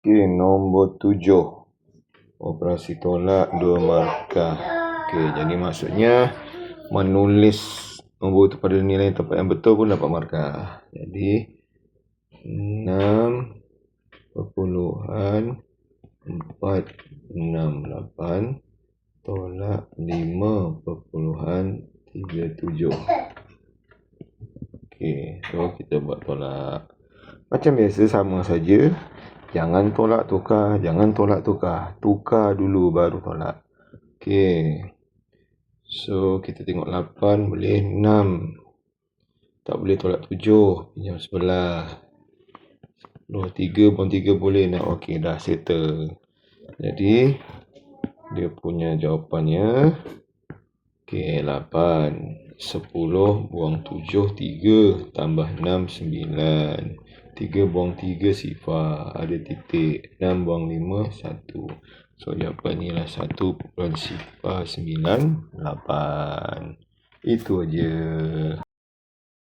Okey, nombor 7. Operasi tolak 2 markah. Okey, jadi maksudnya menulis nombor itu pada nilai tempat yang betul pun dapat markah. Jadi 6,468 tolak 5,37. Okey, so kita buat tolak. Macam biasa, sama saja. Jangan tolak tukar, jangan tolak tukar. Tukar dulu baru tolak. Okey. So kita tengok 8 boleh 6. Tak boleh tolak 7. Pinjam sebelah. 3 buang 3 boleh nak. Okey, dah settle. Jadi dia punya jawapannya okey, 8. 10 buang 7 3 tambah 6 9. 3 buang 3 sifar, ada titik. 6 buang 5 1. So jawapan ni lah 1.098. Itu aja.